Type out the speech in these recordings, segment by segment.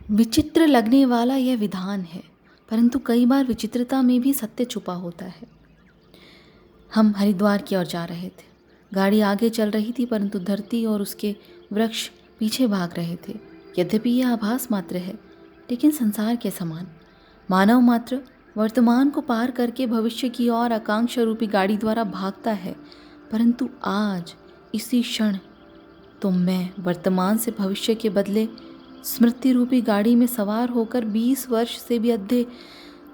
विचित्र लगने वाला यह विधान है, परंतु कई बार विचित्रता में भी सत्य छुपा होता है। हम हरिद्वार की ओर जा रहे थे। गाड़ी आगे चल रही थी, परंतु धरती और उसके वृक्ष पीछे भाग रहे थे। यद्यपि यह आभास मात्र है, लेकिन संसार के समान मानव मात्र वर्तमान को पार करके भविष्य की ओर आकांक्षा रूपी गाड़ी द्वारा भागता है। परंतु आज इसी क्षण तो मैं वर्तमान से भविष्य के बदले स्मृति रूपी गाड़ी में सवार होकर 20 वर्ष से भी अधिक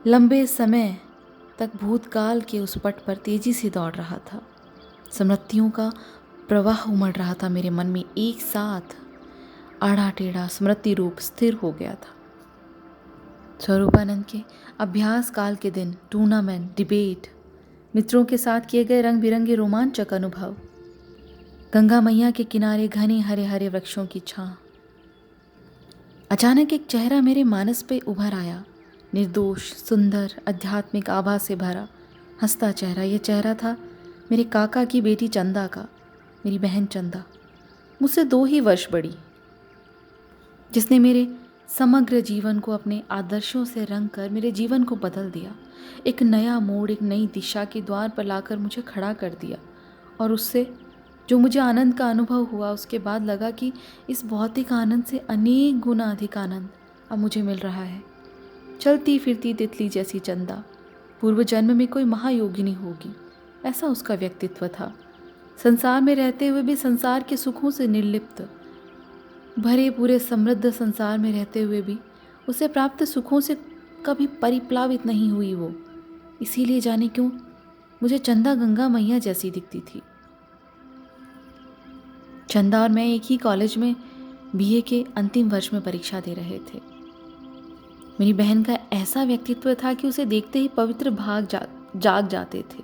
लंबे समय तक भूतकाल के उस पट पर तेजी से दौड़ रहा था। स्मृतियों का प्रवाह उमड़ रहा था मेरे मन में, एक साथ आड़ा टेढ़ा स्मृति रूप स्थिर हो गया था। स्वरूपानंद के अभ्यास काल के दिन, टूर्नामेंट, डिबेट, मित्रों के साथ किए गए रंग बिरंगे रोमांचक अनुभव, गंगा मैया के किनारे घने हरे हरे वृक्षों की छां। अचानक एक चेहरा मेरे मानस पे उभर आया, निर्दोष, सुंदर, आध्यात्मिक आभा से भरा, हंसता चेहरा। यह चेहरा था मेरे काका की बेटी चंदा का, मेरी बहन चंदा, मुझसे 2 ही वर्ष बड़ी, जिसने मेरे समग्र जीवन को अपने आदर्शों से रंग कर मेरे जीवन को बदल दिया। एक नया मोड़, एक नई दिशा के द्वार पर लाकर मुझे खड़ा कर दिया। और उससे जो मुझे आनंद का अनुभव हुआ, उसके बाद लगा कि इस भौतिक आनंद से अनेक गुना अधिक आनंद अब मुझे मिल रहा है। चलती फिरती तितली जैसी चंदा पूर्व जन्म में कोई महायोगिनी होगी, ऐसा उसका व्यक्तित्व था। संसार में रहते हुए भी संसार के सुखों से निर्लिप्त, भरे पूरे समृद्ध संसार में रहते हुए भी उसे प्राप्त सुखों से कभी परिप्लावित नहीं हुई वो। इसीलिए जाने क्यों मुझे चंदा गंगा मैया जैसी दिखती थी। चंदा और मैं एक ही कॉलेज में बीए के अंतिम वर्ष में परीक्षा दे रहे थे। मेरी बहन का ऐसा व्यक्तित्व था कि उसे देखते ही पवित्र भाग जाग जाते थे,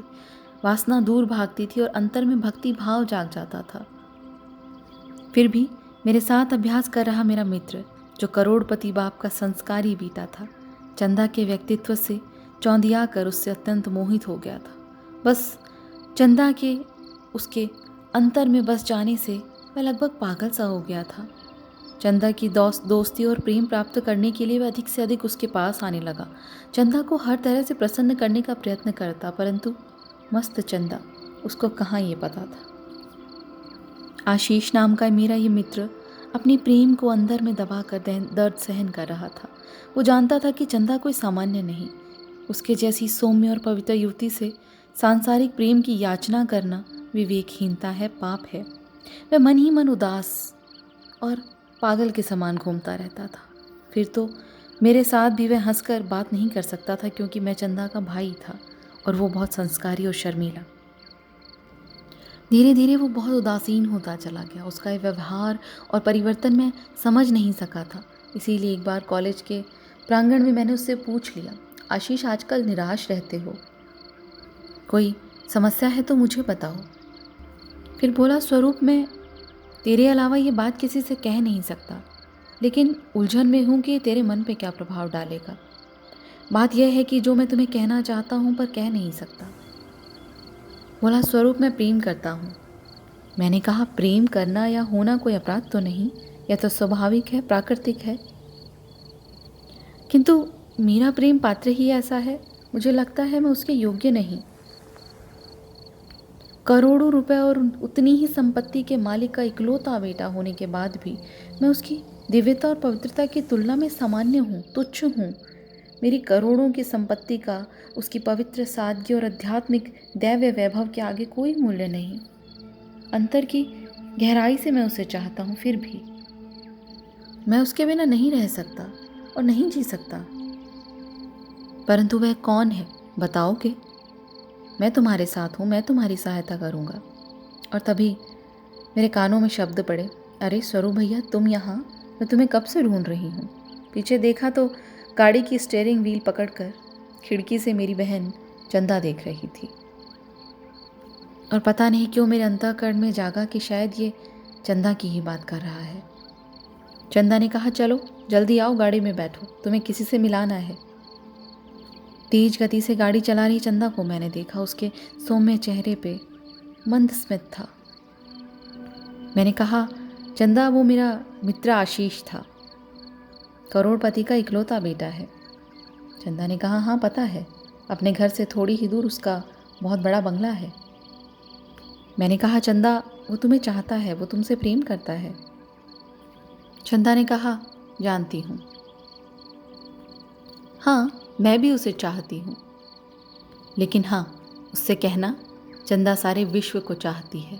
वासना दूर भागती थी और अंतर में भक्ति भाव जाग जाता था। फिर भी मेरे साथ अभ्यास कर रहा मेरा मित्र, जो करोड़पति बाप का संस्कारी बीता था, चंदा के व्यक्तित्व से चौंधिया कर उससे अत्यंत मोहित हो गया था। बस चंदा के उसके अंतर में बस जाने से वह लगभग पागल सा हो गया था। चंदा की दोस्ती और प्रेम प्राप्त करने के लिए वह अधिक से अधिक उसके पास आने लगा, चंदा को हर तरह से प्रसन्न करने का प्रयत्न करता। परंतु मस्त चंदा, उसको कहाँ ये पता था। आशीष नाम का मेरा ये मित्र अपने प्रेम को अंदर में दबाकर दर्द सहन कर रहा था। वो जानता था कि चंदा कोई सामान्य नहीं, उसके जैसी सौम्य और पवित्र युवती से सांसारिक प्रेम की याचना करना विवेकहीनता है, पाप है। वह मन ही मन उदास और पागल के समान घूमता रहता था। फिर तो मेरे साथ भी वह हंसकर बात नहीं कर सकता था, क्योंकि मैं चंदा का भाई था और वो बहुत संस्कारी और शर्मीला। धीरे धीरे वो बहुत उदासीन होता चला गया। उसका ये व्यवहार और परिवर्तन मैं समझ नहीं सका था। इसीलिए एक बार कॉलेज के प्रांगण में मैंने उससे पूछ लिया, आशीष आजकल निराश रहते हो, कोई समस्या है तो मुझे बताओ। फिर बोला, स्वरूप मैं तेरे अलावा ये बात किसी से कह नहीं सकता, लेकिन उलझन में हूँ कि तेरे मन पे क्या प्रभाव डालेगा। बात यह है कि जो मैं तुम्हें कहना चाहता हूँ पर कह नहीं सकता। बोला, स्वरूप मैं प्रेम करता हूँ। मैंने कहा, प्रेम करना या होना कोई अपराध तो नहीं, यह तो स्वाभाविक है, प्राकृतिक है। किंतु मेरा प्रेम पात्र ही ऐसा है, मुझे लगता है मैं उसके योग्य नहीं। करोड़ों रुपए और उतनी ही संपत्ति के मालिक का इकलौता बेटा होने के बाद भी मैं उसकी दिव्यता और पवित्रता की तुलना में सामान्य हूँ, तुच्छ हूँ। मेरी करोड़ों की संपत्ति का उसकी पवित्र सादगी और आध्यात्मिक दैव्य वैभव के आगे कोई मूल्य नहीं। अंतर की गहराई से मैं उसे चाहता हूँ, फिर भी मैं उसके बिना नहीं रह सकता और नहीं जी सकता। परंतु वह कौन है बताओगे? मैं तुम्हारे साथ हूँ, मैं तुम्हारी सहायता करूँगा। और तभी मेरे कानों में शब्द पड़े, अरे स्वरूप भैया तुम यहाँ, मैं तुम्हें कब से ढूंढ रही हूँ। पीछे देखा तो गाड़ी की स्टीयरिंग व्हील पकड़कर खिड़की से मेरी बहन चंदा देख रही थी। और पता नहीं क्यों मेरे अंतःकरण में जागा कि शायद ये चंदा की ही बात कर रहा है। चंदा ने कहा, चलो जल्दी आओ, गाड़ी में बैठो, तुम्हें किसी से मिलाना है। तेज गति से गाड़ी चला रही चंदा को मैंने देखा, उसके सौम्य चेहरे पे मंद स्मित था। मैंने कहा, चंदा वो मेरा मित्र आशीष था। करोड़पति का इकलौता बेटा है। चंदा ने कहा, हाँ पता है, अपने घर से थोड़ी ही दूर उसका बहुत बड़ा बंगला है। मैंने कहा, चंदा वो तुम्हें चाहता है, वो तुमसे प्रेम करता है। चंदा ने कहा, जानती हूँ। हाँ, मैं भी उसे चाहती हूँ, लेकिन हाँ, उससे कहना चंदा सारे विश्व को चाहती है।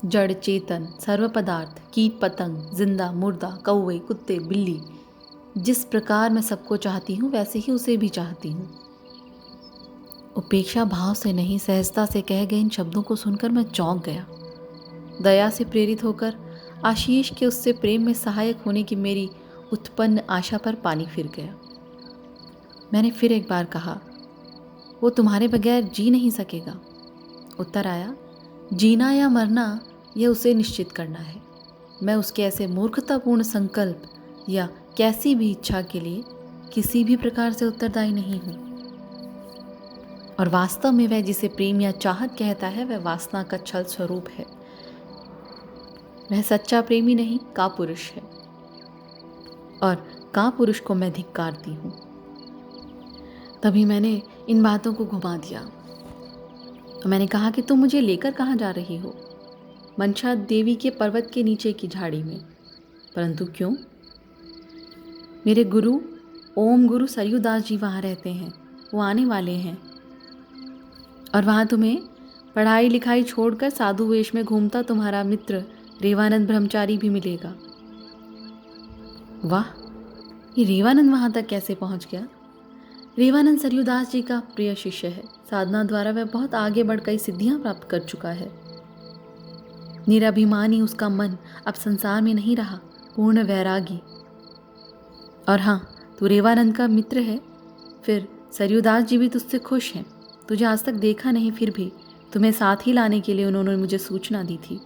जड़ चेतन सर्व पदार्थ, कीट पतंग, जिंदा मुर्दा, कौवे कुत्ते बिल्ली, जिस प्रकार मैं सबको चाहती हूँ वैसे ही उसे भी चाहती हूँ। उपेक्षा भाव से नहीं, सहजता से कहे गए इन शब्दों को सुनकर मैं चौंक गया। दया से प्रेरित होकर आशीष के उससे प्रेम में सहायक होने की मेरी उत्पन्न आशा पर पानी फिर गया। मैंने फिर एक बार कहा, वो तुम्हारे बगैर जी नहीं सकेगा। उत्तर आया, जीना या मरना यह उसे निश्चित करना है। मैं उसके ऐसे मूर्खतापूर्ण संकल्प या कैसी भी इच्छा के लिए किसी भी प्रकार से उत्तरदायी नहीं हूँ। और वास्तव में वह जिसे प्रेम या चाहत कहता है वह वासना का छल स्वरूप है। वह सच्चा प्रेमी नहीं, कापुरुष है, और कापुरुष को मैं धिक्कारती हूँ। तभी मैंने इन बातों को घुमा दिया तो मैंने कहा कि तुम मुझे लेकर कहाँ जा रही हो? मंशा देवी के पर्वत के नीचे की झाड़ी में। परंतु क्यों? मेरे गुरु ओम गुरु सरयूदास जी वहाँ रहते हैं, वो आने वाले हैं, और वहाँ तुम्हें पढ़ाई लिखाई छोड़कर साधु वेश में घूमता तुम्हारा मित्र रेवानंद ब्रह्मचारी भी मिलेगा। वाह, ये रेवानंद वहाँ तक कैसे पहुँच गया? रेवानंद सरयूदास जी का प्रिय शिष्य है। साधना द्वारा वह बहुत आगे बढ़ कई सिद्धियां प्राप्त कर चुका है। निराभिमानी उसका मन अब संसार में नहीं रहा, पूर्ण वैरागी। और हाँ, तू रेवानंद का मित्र है, फिर सरयूदास जी भी तुझसे खुश हैं। तुझे आज तक देखा नहीं, फिर भी तुम्हें साथ ही लाने के लिए उन्होंने मुझे सूचना दी थी।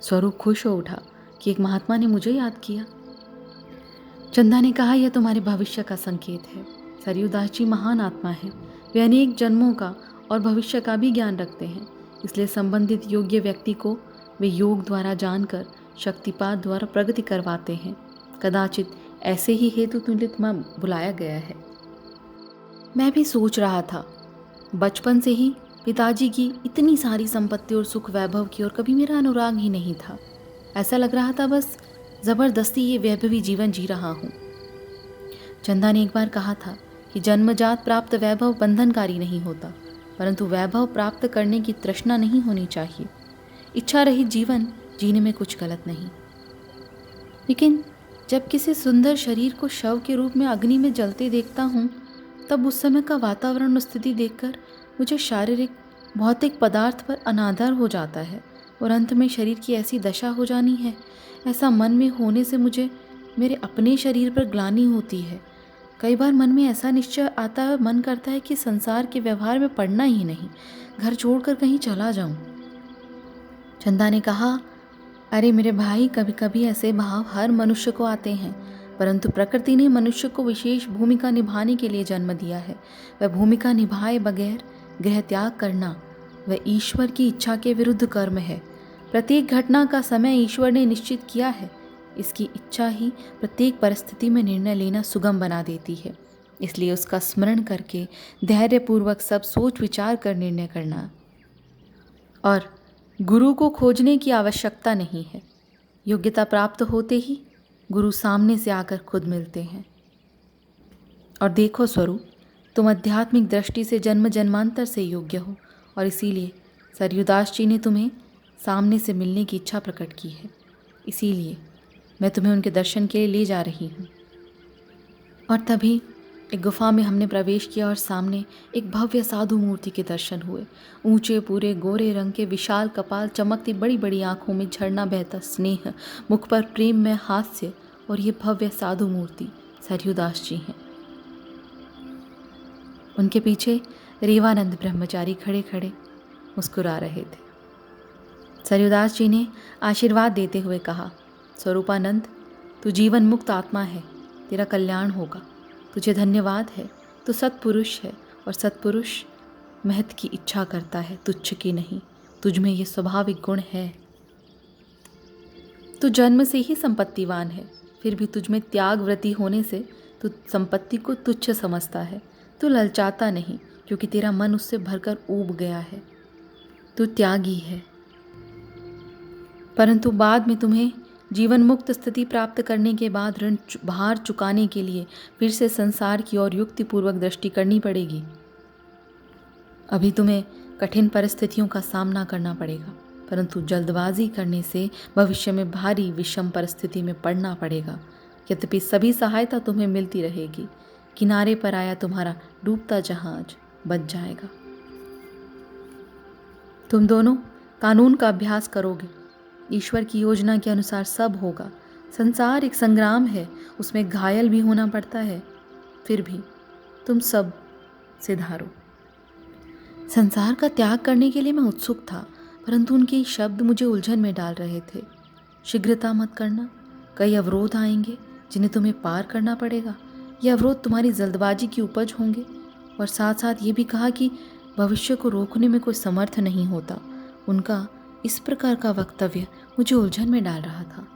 स्वरूप खुश हो उठा कि एक महात्मा ने मुझे याद किया। चंदा ने कहा, यह तुम्हारे भविष्य का संकेत है। सरयूदास जी महान आत्मा है, वे अनेक जन्मों का और भविष्य का भी ज्ञान रखते हैं। इसलिए संबंधित योग्य व्यक्ति को वे योग द्वारा जानकर शक्तिपात द्वारा प्रगति करवाते हैं। कदाचित ऐसे ही हेतु तुम्हें बुलाया गया है। मैं भी सोच रहा था, बचपन से ही पिताजी की इतनी सारी संपत्ति और सुख वैभव की और कभी मेरा अनुराग ही नहीं था। ऐसा लग रहा था बस जबरदस्ती ये वैभवी जीवन जी रहा हूँ। चंदा ने एक बार कहा था कि जन्मजात प्राप्त वैभव बंधनकारी नहीं होता, परंतु वैभव प्राप्त करने की तृष्णा नहीं होनी चाहिए। इच्छा रहित जीवन जीने में कुछ गलत नहीं। लेकिन जब किसी सुंदर शरीर को शव के रूप में अग्नि में जलते देखता हूँ, तब उस समय का वातावरण और स्थिति देखकर मुझे शारीरिक भौतिक पदार्थ पर अनादर हो जाता है और अंत में शरीर की ऐसी दशा हो जानी है। ऐसा मन में होने से मुझे मेरे अपने शरीर पर ग्लानि होती है। कई बार मन में ऐसा निश्चय आता है, मन करता है कि संसार के व्यवहार में पड़ना ही नहीं, घर छोड़कर कहीं चला जाऊं। चंदा ने कहा, अरे मेरे भाई, कभी कभी ऐसे भाव हर मनुष्य को आते हैं, परंतु प्रकृति ने मनुष्य को विशेष भूमिका निभाने के लिए जन्म दिया है। वह भूमिका निभाए बगैर गृह त्याग करना वह ईश्वर की इच्छा के विरुद्ध कर्म है। प्रत्येक घटना का समय ईश्वर ने निश्चित किया है। इसकी इच्छा ही प्रत्येक परिस्थिति में निर्णय लेना सुगम बना देती है। इसलिए उसका स्मरण करके धैर्यपूर्वक सब सोच विचार कर निर्णय करना। और गुरु को खोजने की आवश्यकता नहीं है। योग्यता प्राप्त होते ही गुरु सामने से आकर खुद मिलते हैं। और देखो स्वरूप, तुम आध्यात्मिक दृष्टि से जन्म जन्मांतर से योग्य हो, और इसीलिए सरयूदास जी ने तुम्हें सामने से मिलने की इच्छा प्रकट की है। इसीलिए मैं तुम्हें उनके दर्शन के लिए ले जा रही हूँ। और तभी एक गुफा में हमने प्रवेश किया और सामने एक भव्य साधु मूर्ति के दर्शन हुए। ऊंचे पूरे गोरे रंग के विशाल कपाल, चमकती बड़ी बड़ी आंखों में झरना बहता स्नेह, मुख पर प्रेम में हास्य, और ये भव्य साधु मूर्ति सरयूदास जी हैं। उनके पीछे रेवानंद ब्रह्मचारी खड़े खड़े मुस्कुरा रहे थे। सरयूदास जी ने आशीर्वाद देते हुए कहा, स्वरूपानंद, तू जीवन मुक्त आत्मा है, तेरा कल्याण होगा। तुझे धन्यवाद है, तू सत्पुरुष है, और सत्पुरुष महत की इच्छा करता है, तुच्छ की नहीं। तुझ में ये स्वाभाविक गुण है। तू जन्म से ही संपत्तिवान है, फिर भी तुझ में त्यागव्रती होने से तू संपत्ति को तुच्छ समझता है। तू ललचाता नहीं, क्योंकि तेरा मन उससे भरकर ऊब गया है। तू त्यागी है, परंतु बाद में तुम्हें जीवन मुक्त स्थिति प्राप्त करने के बाद ऋण भार चुकाने के लिए फिर से संसार की ओर युक्तिपूर्वक दृष्टि करनी पड़ेगी। अभी तुम्हें कठिन परिस्थितियों का सामना करना पड़ेगा, परंतु जल्दबाजी करने से भविष्य में भारी विषम परिस्थिति में पड़ना पड़ेगा। यद्यपि सभी सहायता तुम्हें मिलती रहेगी, किनारे पर आया तुम्हारा डूबता जहाज बच जाएगा। तुम दोनों कानून का अभ्यास करोगे, ईश्वर की योजना के अनुसार सब होगा। संसार एक संग्राम है, उसमें घायल भी होना पड़ता है, फिर भी तुम सब सिधारो। संसार का त्याग करने के लिए मैं उत्सुक था, परंतु उनके शब्द मुझे उलझन में डाल रहे थे। शीघ्रता मत करना, कई अवरोध आएंगे जिन्हें तुम्हें पार करना पड़ेगा। ये अवरोध तुम्हारी जल्दबाजी की उपज होंगे। और साथ साथ ये भी कहा कि भविष्य को रोकने में कोई समर्थ नहीं होता। उनका इस प्रकार का वक्तव्य मुझे उलझन में डाल रहा था।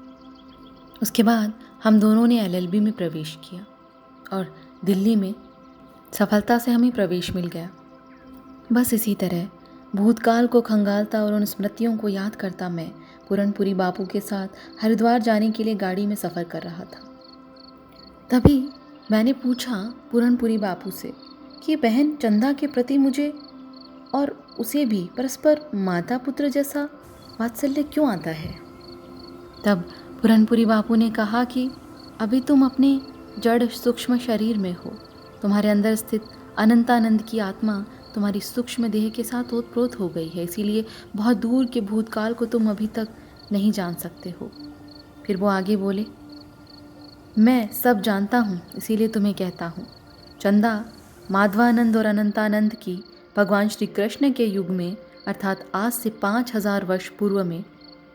उसके बाद हम दोनों ने LLB में प्रवेश किया और दिल्ली में सफलता से हमें प्रवेश मिल गया। बस इसी तरह भूतकाल को खंगालता और उन स्मृतियों को याद करता मैं पूरनपुरी बापू के साथ हरिद्वार जाने के लिए गाड़ी में सफ़र कर रहा था। तभी मैंने पूछा पूरनपुरी बापू से कि बहन चंदा के प्रति मुझे और उसे भी परस्पर माता पुत्र जैसा वात्सल्य क्यों आता है। तब पूरनपुरी बापू ने कहा कि अभी तुम अपने जड़ सूक्ष्म शरीर में हो। तुम्हारे अंदर स्थित अनंतानंद की आत्मा तुम्हारी सूक्ष्म देह के साथ ओतप्रोत हो गई है, इसीलिए बहुत दूर के भूतकाल को तुम अभी तक नहीं जान सकते हो। फिर वो आगे बोले, मैं सब जानता हूँ, इसीलिए तुम्हें कहता हूँ। चंदा माधवानंद और अनंतानंद की भगवान श्री कृष्ण के युग में अर्थात आज से 5000 वर्ष पूर्व में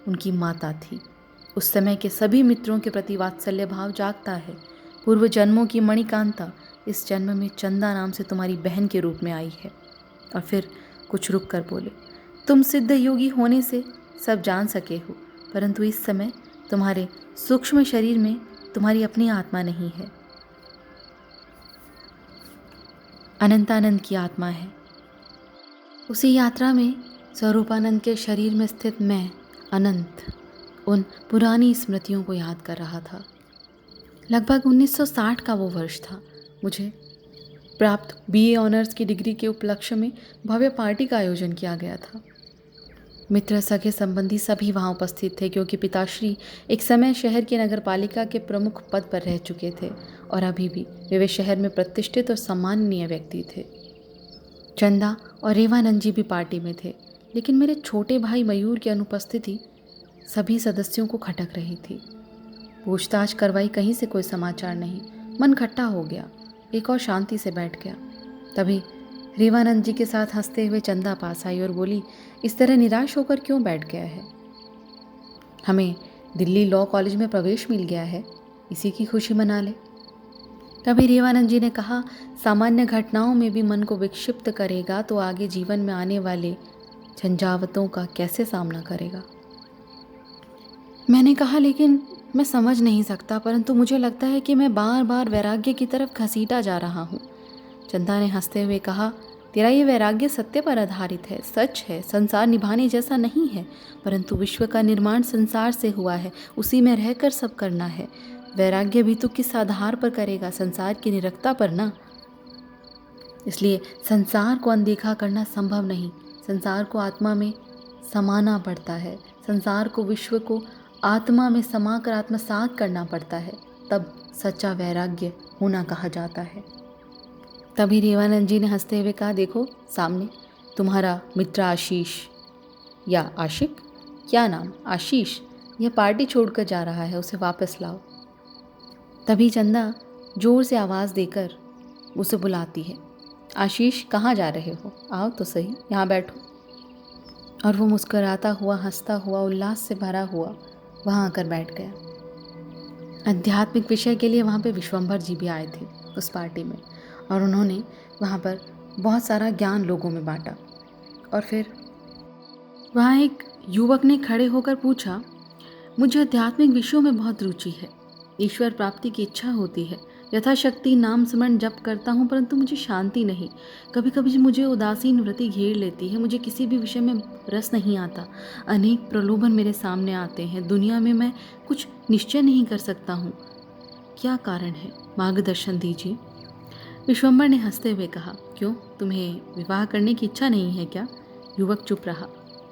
उनकी माता थी। उस समय के सभी मित्रों के प्रति वात्सल्य भाव जागता है। पूर्व जन्मों की मणिकांता इस जन्म में चंदा नाम से तुम्हारी बहन के रूप में आई है। और फिर कुछ रुक कर बोले, तुम सिद्ध योगी होने से सब जान सके हो, परंतु इस समय तुम्हारे सूक्ष्म शरीर में तुम्हारी अपनी आत्मा नहीं है, अनंतानंद की आत्मा है। उसी यात्रा में स्वरूपानंद के शरीर में स्थित मैं अनंत उन पुरानी स्मृतियों को याद कर रहा था। लगभग 1960 का वो वर्ष था। मुझे प्राप्त BA ऑनर्स की डिग्री के उपलक्ष्य में भव्य पार्टी का आयोजन किया गया था। मित्र सगे संबंधी सभी वहाँ उपस्थित थे, क्योंकि पिताश्री एक समय शहर की नगरपालिका के प्रमुख पद पर रह चुके थे और अभी भी वे शहर में प्रतिष्ठित और सम्माननीय व्यक्ति थे। चंदा और रेवानंद जी भी पार्टी में थे, लेकिन मेरे छोटे भाई मयूर की अनुपस्थिति सभी सदस्यों को खटक रही थी। पूछताछ करवाई, कहीं से कोई समाचार नहीं। मन खट्टा हो गया, एक और शांति से बैठ गया। तभी रेवानंद जी के साथ हंसते हुए चंदा पास आई और बोली, इस तरह निराश होकर क्यों बैठ गया है? हमें दिल्ली लॉ कॉलेज में प्रवेश मिल गया है, इसी की खुशी मना ले। तभी रेवानंद जी ने कहा, सामान्य घटनाओं में भी मन को विक्षिप्त करेगा तो आगे जीवन में आने वाले झंझावतों का कैसे सामना करेगा? मैंने कहा, लेकिन मैं समझ नहीं सकता, परंतु मुझे लगता है कि मैं बार बार वैराग्य की तरफ घसीटा जा रहा हूँ। चंदा ने हंसते हुए कहा, तेरा ये वैराग्य सत्य पर आधारित है, सच है, संसार निभाने जैसा नहीं है, परंतु विश्व का निर्माण संसार से हुआ है, उसी में रहकर सब करना है। वैराग्य भी तो किस आधार पर करेगा? संसार की निरखता पर ना। इसलिए संसार को अनदेखा करना संभव नहीं। संसार को आत्मा में समाना पड़ता है, संसार को विश्व को आत्मा में समाकर आत्मसात करना पड़ता है, तब सच्चा वैराग्य होना कहा जाता है। तभी रेवानंद जी ने हंसते हुए कहा, देखो सामने तुम्हारा मित्र आशीष या आशिक, क्या नाम, आशीष, यह पार्टी छोड़कर जा रहा है, उसे वापस लाओ। तभी चंदा जोर से आवाज़ देकर उसे बुलाती है, आशीष कहाँ जा रहे हो, आओ तो सही, यहाँ बैठो। और वो मुस्कराता हुआ, हंसता हुआ, उल्लास से भरा हुआ वहाँ आकर बैठ गया। आध्यात्मिक विषय के लिए वहाँ पे विश्वंभर जी भी आए थे उस पार्टी में, और उन्होंने वहाँ पर बहुत सारा ज्ञान लोगों में बांटा। और फिर वहाँ एक युवक ने खड़े होकर पूछा, मुझे आध्यात्मिक विषयों में बहुत रुचि है, ईश्वर प्राप्ति की इच्छा होती है। यथाशक्ति नाम स्मरण जप करता हूँ, परंतु मुझे शांति नहीं। कभी कभी मुझे उदासीन वृत्ति घेर लेती है। मुझे किसी भी विषय में रस नहीं आता। अनेक प्रलोभन मेरे सामने आते हैं। दुनिया में मैं कुछ निश्चय नहीं कर सकता हूँ। क्या कारण है? मार्गदर्शन दीजिए। विश्वम्भर ने हंसते हुए कहा, क्यों, तुम्हें विवाह करने की इच्छा नहीं है क्या? युवक चुप रहा।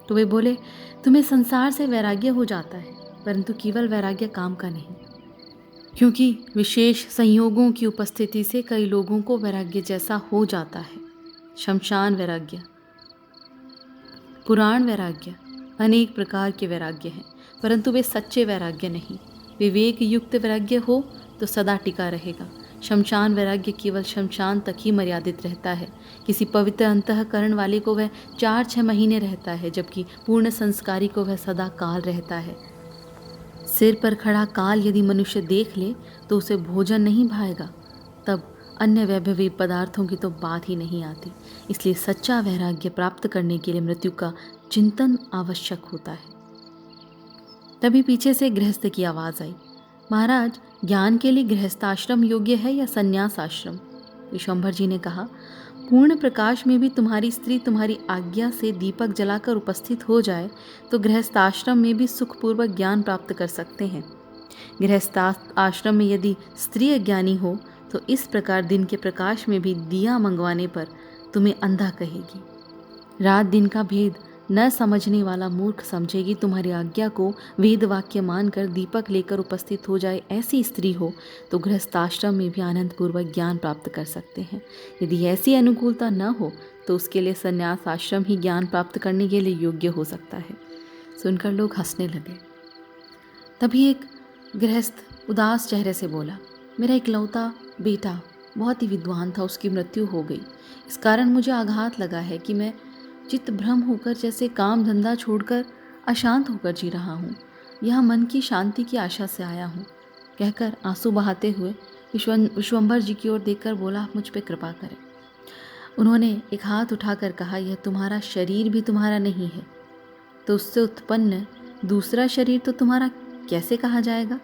तो वे बोले, तुम्हें संसार से वैराग्य हो जाता है, परंतु केवल वैराग्य काम का नहीं, क्योंकि विशेष संयोगों की उपस्थिति से कई लोगों को वैराग्य जैसा हो जाता है। शमशान वैराग्य, पुराण वैराग्य, अनेक प्रकार के वैराग्य हैं, परंतु वे सच्चे वैराग्य नहीं। विवेक युक्त वैराग्य हो तो सदा टिका रहेगा। शमशान वैराग्य केवल शमशान तक ही मर्यादित रहता है। किसी पवित्र अंतःकरण वाले को वह 4-6 महीने रहता है, जबकि पूर्ण संस्कारी को वह सदा काल रहता है। सिर पर खड़ा काल यदि मनुष्य देख ले तो उसे भोजन नहीं भाएगा, तब अन्य वैभवी पदार्थों की तो बात ही नहीं आती। इसलिए सच्चा वैराग्य प्राप्त करने के लिए मृत्यु का चिंतन आवश्यक होता है। तभी पीछे से गृहस्थ की आवाज़ आई, महाराज, ज्ञान के लिए गृहस्थाश्रम योग्य है या संन्यास आश्रम? विश्वम्भर जी ने कहा, पूर्ण प्रकाश में भी तुम्हारी स्त्री तुम्हारी आज्ञा से दीपक जलाकर उपस्थित हो जाए तो गृहस्थाश्रम में भी सुखपूर्वक ज्ञान प्राप्त कर सकते हैं। गृहस्थाश्रम में यदि स्त्री अज्ञानी हो तो इस प्रकार दिन के प्रकाश में भी दिया मंगवाने पर तुम्हें अंधा कहेगी। रात दिन का भेद न समझने वाला मूर्ख समझेगी। तुम्हारी आज्ञा को वेद वाक्य मानकर दीपक लेकर उपस्थित हो जाए ऐसी स्त्री हो तो गृहस्थाश्रम में भी आनंद पूर्वक ज्ञान प्राप्त कर सकते हैं। यदि ऐसी अनुकूलता न हो तो उसके लिए संन्यास आश्रम ही ज्ञान प्राप्त करने के लिए योग्य हो सकता है। सुनकर लोग हंसने लगे। तभी एक गृहस्थ उदास चेहरे से बोला, मेरा इकलौता बेटा बहुत ही विद्वान था, उसकी मृत्यु हो गई। इस कारण मुझे आघात लगा है कि मैं चित्त भ्रम होकर जैसे काम धंधा छोड़कर अशांत होकर जी रहा हूँ। यह मन की शांति की आशा से आया हूँ। कहकर आंसू बहाते हुए विश्वम्भर जी की ओर देखकर बोला, आप मुझ पर कृपा करें। उन्होंने एक हाथ उठाकर कहा, यह तुम्हारा शरीर भी तुम्हारा नहीं है, तो उससे उत्पन्न दूसरा शरीर तो तुम्हारा कैसे कहा जाएगा?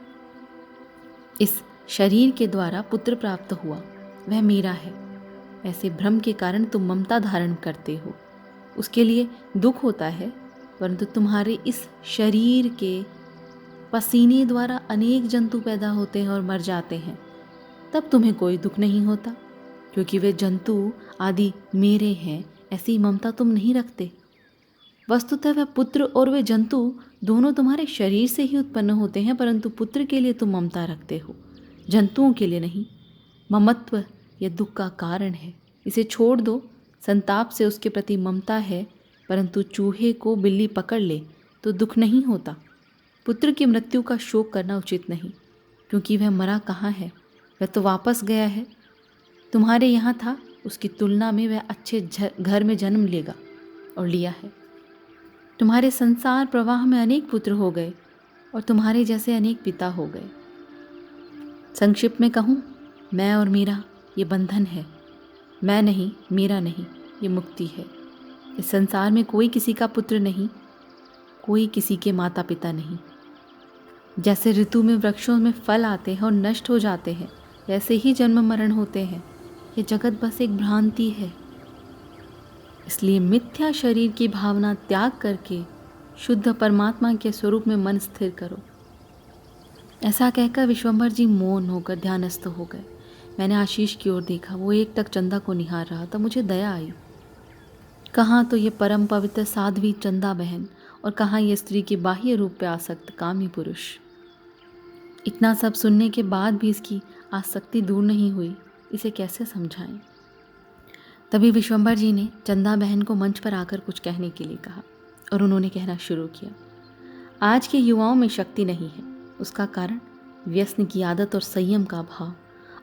इस शरीर के द्वारा पुत्र प्राप्त हुआ, वह मेरा है। ऐसे भ्रम के कारण तुम ममता धारण करते हो, उसके लिए दुख होता है, परंतु तुम्हारे इस शरीर के पसीने द्वारा अनेक जंतु पैदा होते हैं और मर जाते हैं, तब तुम्हें कोई दुख नहीं होता, क्योंकि वे जंतु आदि मेरे हैं। ऐसी ममता तुम नहीं रखते। वस्तुतः वह पुत्र और वे जंतु दोनों तुम्हारे शरीर से ही उत्पन्न होते हैं, परंतु पुत्र के लिए तुम ममता रखते हो, जंतुओं के लिए नहीं। ममत्व यह दुख का कारण है, इसे छोड़ दो। संताप से उसके प्रति ममता है, परंतु चूहे को बिल्ली पकड़ ले तो दुख नहीं होता। पुत्र की मृत्यु का शोक करना उचित नहीं, क्योंकि वह मरा कहाँ है, वह तो वापस गया है। तुम्हारे यहाँ था, उसकी तुलना में वह अच्छे घर में जन्म लेगा और लिया है। तुम्हारे संसार प्रवाह में अनेक पुत्र हो गए और तुम्हारे जैसे अनेक पिता हो गए। संक्षिप्त में कहूँ, मैं और मेरा ये बंधन है। मैं नहीं, मेरा नहीं, ये मुक्ति है। इस संसार में कोई किसी का पुत्र नहीं, कोई किसी के माता पिता नहीं। जैसे ऋतु में वृक्षों में फल आते हैं और नष्ट हो जाते हैं, वैसे ही जन्म मरण होते हैं। ये जगत बस एक भ्रांति है। इसलिए मिथ्या शरीर की भावना त्याग करके शुद्ध परमात्मा के स्वरूप में मन स्थिर करो। ऐसा कहकर विश्वम्भर जी मौन होकर ध्यानस्थ हो गए। मैंने आशीष की ओर देखा, वो एकटक चंदा को निहार रहा था। मुझे दया आई। कहाँ तो ये परम पवित्र साध्वी चंदा बहन और कहाँ ये स्त्री के बाह्य रूप पे आसक्त कामी पुरुष। इतना सब सुनने के बाद भी इसकी आसक्ति दूर नहीं हुई, इसे कैसे समझाएं? तभी विश्वम्भर जी ने चंदा बहन को मंच पर आकर कुछ कहने के लिए कहा और उन्होंने कहना शुरू किया, आज के युवाओं में शक्ति नहीं है। उसका कारण व्यसन की आदत और संयम का अभाव।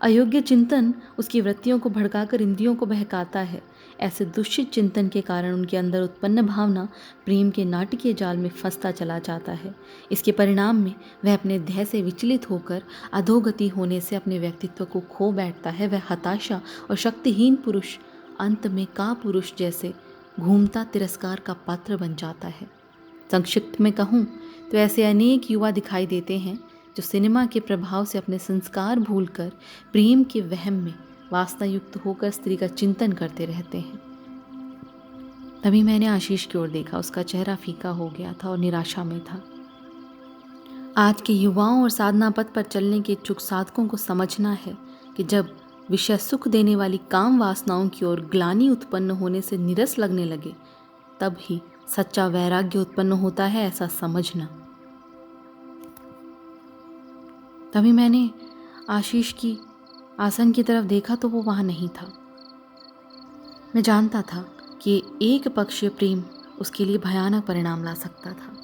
अयोग्य चिंतन उसकी वृत्तियों को भड़काकर इंद्रियों को बहकाता है। ऐसे दुष्ट चिंतन के कारण उनके अंदर उत्पन्न भावना प्रेम के नाटकीय जाल में फंसता चला जाता है। इसके परिणाम में वह अपने ध्येय से विचलित होकर अधोगति होने से अपने व्यक्तित्व को खो बैठता है। वह हताशा और शक्तिहीन पुरुष अंत में का पुरुष जैसे घूमता तिरस्कार का पात्र बन जाता है। संक्षिप्त में कहूँ तो ऐसे अनेक युवा दिखाई देते हैं जो सिनेमा के प्रभाव से अपने संस्कार भूलकर प्रेम के वहम में वासनायुक्त होकर स्त्री का चिंतन करते रहते हैं। तभी मैंने आशीष की ओर देखा। उसका चेहरा फीका हो गया था और निराशा में था। आज के युवाओं और साधना पथ पर चलने के इच्छुक साधकों को समझना है कि जब विषय सुख देने वाली काम वासनाओं की ओर ग्लानि उत्पन्न होने से निरस लगने लगे, तब ही सच्चा वैराग्य उत्पन्न होता है, ऐसा समझना। तभी मैंने आशीष की आसन की तरफ देखा तो वो वहां नहीं था। मैं जानता था कि एक पक्षीय प्रेम उसके लिए भयानक परिणाम ला सकता था।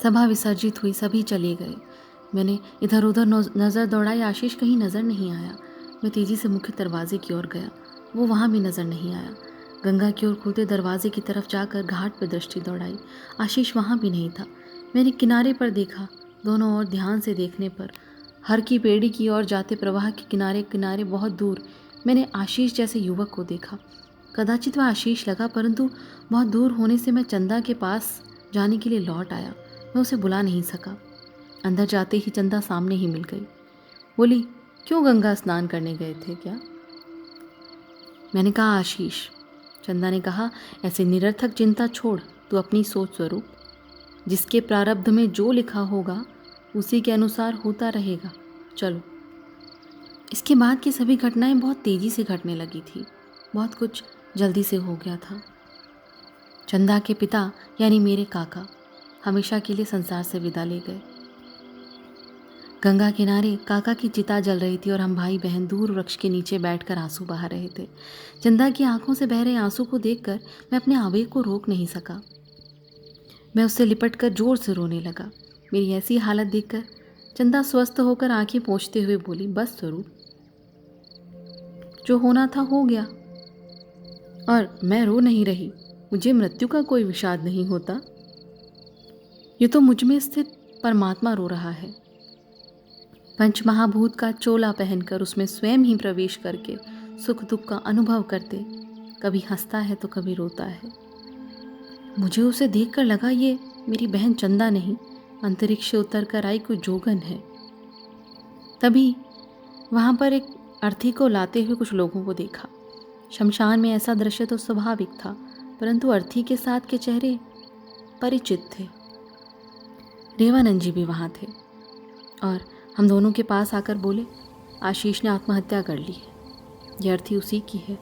सभा विसर्जित हुई, सभी चले गए। मैंने इधर उधर नज़र दौड़ाई, आशीष कहीं नज़र नहीं आया। मैं तेज़ी से मुख्य दरवाजे की ओर गया, वो वहाँ भी नज़र नहीं आया। गंगा की ओर खुलते दरवाजे की तरफ जाकर घाट पर दृष्टि दौड़ाई, आशीष वहाँ भी नहीं था। मैंने किनारे पर देखा, दोनों ओर ध्यान से देखने पर हर की पेड़ी की ओर जाते प्रवाह के किनारे किनारे बहुत दूर मैंने आशीष जैसे युवक को देखा। कदाचित वह आशीष लगा, परंतु बहुत दूर होने से मैं चंदा के पास जाने के लिए लौट आया। मैं उसे बुला नहीं सका। अंदर जाते ही चंदा सामने ही मिल गई। बोली, क्यों गंगा स्नान करने गए थे क्या? मैंने कहा, आशीष। चंदा ने कहा, ऐसे निरर्थक चिंता छोड़, तू अपनी सोच स्वरूप। जिसके प्रारब्ध में जो लिखा होगा उसी के अनुसार होता रहेगा। चलो। इसके बाद की सभी घटनाएं बहुत तेजी से घटने लगी थी। बहुत कुछ जल्दी से हो गया था। चंदा के पिता यानी मेरे काका हमेशा के लिए संसार से विदा ले गए। गंगा किनारे काका की चिता जल रही थी और हम भाई बहन दूर वृक्ष के नीचे बैठकर आंसू बहा रहे थे। चंदा की आंखों से बह रहे आंसू को देखकर मैं अपने आवेग को रोक नहीं सका। मैं उससे लिपटकर जोर से रोने लगा। मेरी ऐसी हालत देखकर चंदा स्वस्थ होकर आंखें पोंछते हुए बोली, बस स्वरूप, जो होना था हो गया और मैं रो नहीं रही। मुझे मृत्यु का कोई विषाद नहीं होता। ये तो मुझ में स्थित परमात्मा रो रहा है। पंचमहाभूत का चोला पहनकर उसमें स्वयं ही प्रवेश करके सुख दुख का अनुभव करते कभी हंसता है तो कभी रोता है। मुझे उसे देखकर लगा ये मेरी बहन चंदा नहीं, अंतरिक्ष से उतर कर आई कोई जोगन है। तभी वहाँ पर एक अर्थी को लाते हुए कुछ लोगों को देखा। शमशान में ऐसा दृश्य तो स्वाभाविक था, परंतु अर्थी के साथ के चेहरे परिचित थे। रेवानंद जी भी वहाँ थे और हम दोनों के पास आकर बोले, आशीष ने आत्महत्या कर ली है। यह अर्थी उसी की है।